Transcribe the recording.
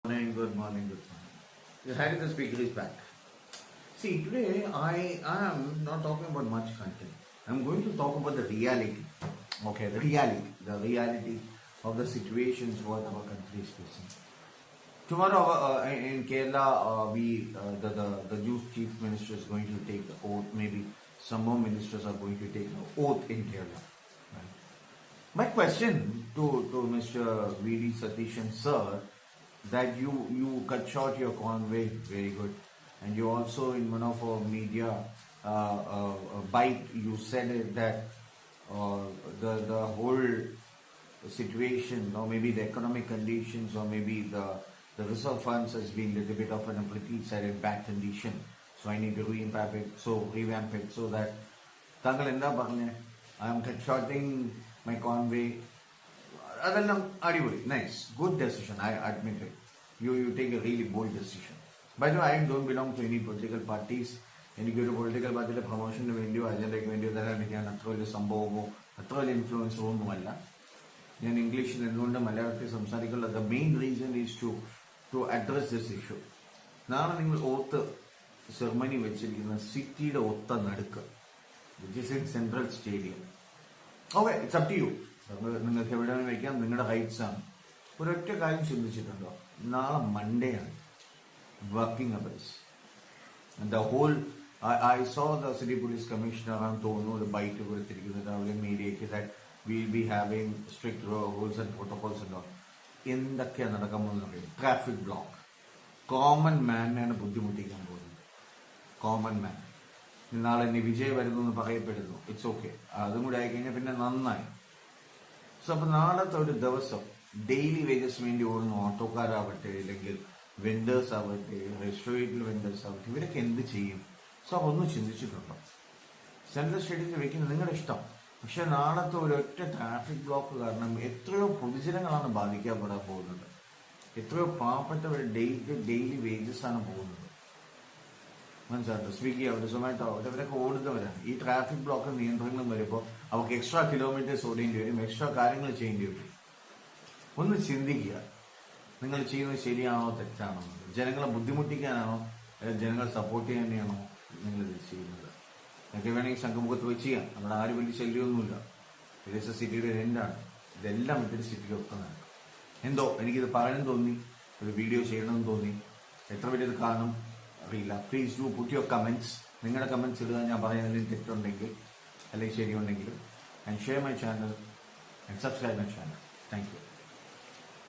Morning, good morning, good morning. The Harry the speaker is back. See, today I am not talking about much content. I'm going to talk about the reality. Okay, the reality of the situations what our country is facing. Tomorrow in Kerala, the new chief minister is going to take the oath. Maybe some more ministers are going to take the oath in Kerala. Right? My question to Mr. V.D. Satishan sir, that you cut short your convoy very good, and you also in one of our media bite you said it that the whole situation, or maybe the economic conditions, or maybe the reserve funds has been a little bit of an pretty sad bad condition, so I need to revamp it so that താങ്കൾ എന്താ പറഞ്ഞേ, I am cut shorting my convoy. അതെല്ലാം അടിപൊളി, nice, good decision, I admit it. You take a really bold decision. By the way, I don't belong to any political parties. എനിക്കൊരു political പാർട്ടിയുടെ പ്രൊമോഷന് വേണ്ടിയോ അജണ്ടയ്ക്ക് വേണ്ടിയോ തരാൻ ഞാൻ അത്ര വലിയ സംഭവമോ അത്ര വലിയ ഇൻഫ്ലുവൻസോ ഒന്നുമല്ല. ഞാൻ ഇംഗ്ലീഷിൽ എന്തുകൊണ്ട് മലയാളത്തിൽ സംസാരിക്കുള്ള the main reason is to address this issue. നാളെ നിങ്ങൾ ഓത്ത് സെർമണി വെച്ചിരിക്കുന്ന സിറ്റിയുടെ ഒത്ത നടുക്ക്, which is in central stadium. Okay, it's up to you. നിങ്ങൾക്ക് എവിടെ വയ്ക്കാം, നിങ്ങളുടെ റൈറ്റ്സ് ആണ്. ഒരൊറ്റ കാര്യം ചിന്തിച്ചിട്ടുണ്ടോ, നാളെ മൺഡേ ആണ്, working hours. The whole I saw the city police commissioner ആണ് തോന്നുന്നു ഒരു ബൈറ്റ് കൊടുത്തിരിക്കുന്നത് അവിടെ മീഡിയയ്ക്ക്, that will be having strict rules and protocols ഉണ്ടോ. എന്തൊക്കെയാണ് നടക്കാൻ പോകുന്നത്? Traffic block. കോമൺ മാനാണ് ബുദ്ധിമുട്ടിക്കാൻ പോകുന്നത്. Common man. നാളെ ഇനി വിജയ് വരുന്നു എന്ന് പറയപ്പെടുന്നു. ഇറ്റ്സ് ഓക്കെ, അതും കൂടെ ആയിക്കഴിഞ്ഞാൽ പിന്നെ നന്നായി. സോ അപ്പൊ നാളത്തെ ഒരു ദിവസം ഡെയിലി വേജസ് വേണ്ടി ഓടുന്ന ഓട്ടോക്കാരാവട്ടെ, അല്ലെങ്കിൽ വെൻഡേഴ്സ് ആവട്ടെ, റെസ്റ്റോറൻറ്റിൽ വെൻഡേഴ്സ് ആവട്ടെ, ഇവരൊക്കെ എന്ത് ചെയ്യും? സോ അതൊന്നും ചിന്തിച്ചിട്ടുണ്ടോ? സെൻട്രൽ സ്റ്റേഡിയത്തിൽ വെക്കുന്നത് നിങ്ങളുടെ ഇഷ്ടം, പക്ഷെ നാളത്തെ ഒരൊറ്റ ട്രാഫിക് ബ്ലോക്ക് കാരണം എത്രയോ പൊതുജനങ്ങളാണ് ബാധിക്കപ്പെടാൻ പോകുന്നത്. എത്രയോ പാവപ്പെട്ടവർ ഡെയിലി വേജസ് ആണ് പോകുന്നത്. മനസ്സിലാട്ടോ? സ്വിഗ്ഗി ആവട്ടെ, സൊമാറ്റോ ആവട്ടെ, ഇവരൊക്കെ ഓടുന്നവരാണ്. ഈ ട്രാഫിക് ബ്ലോക്ക് നിയന്ത്രണം വരുമ്പോൾ അവർക്ക് എക്സ്ട്രാ കിലോമീറ്റേഴ്സ് ഓടേണ്ടി വരും, എക്സ്ട്രാ കാര്യങ്ങൾ ചെയ്യേണ്ടി വരും. ഒന്ന് ചിന്തിക്കുക, നിങ്ങൾ ചെയ്യുന്നത് ശരിയാണോ തെറ്റാണോ? ജനങ്ങളെ ബുദ്ധിമുട്ടിക്കാനാണോ, ജനങ്ങളെ സപ്പോർട്ട് ചെയ്യാൻ തന്നെയാണോ നിങ്ങളിത് ചെയ്യുന്നത്? നിങ്ങൾക്ക് വേണമെങ്കിൽ ശംഖുമുഖത്ത് വെച്ച് ചെയ്യാം, നമ്മുടെ ആരും വലിയ ശല്യമൊന്നുമില്ല. ഇത് സിറ്റിയുടെ രണ്ടാണ്. ഇതെല്ലാം ഇതൊരു സിറ്റിയുടെ ഒക്കെ നടക്കും. എന്തോ എനിക്കിത് പറയണം തോന്നി, ഒരു വീഡിയോ ചെയ്യണമെന്ന് തോന്നി. എത്ര പേര് കാണും അറിയില്ല. Please do put your comments. നിങ്ങളുടെ കമൻറ്റ്സ് ഇടുക, ഞാൻ പറയുന്നതിൽ തെറ്റുണ്ടെങ്കിൽ അല്ലെങ്കിൽ ശരിയുണ്ടെങ്കിൽ. And share my channel and subscribe my channel. Thank U.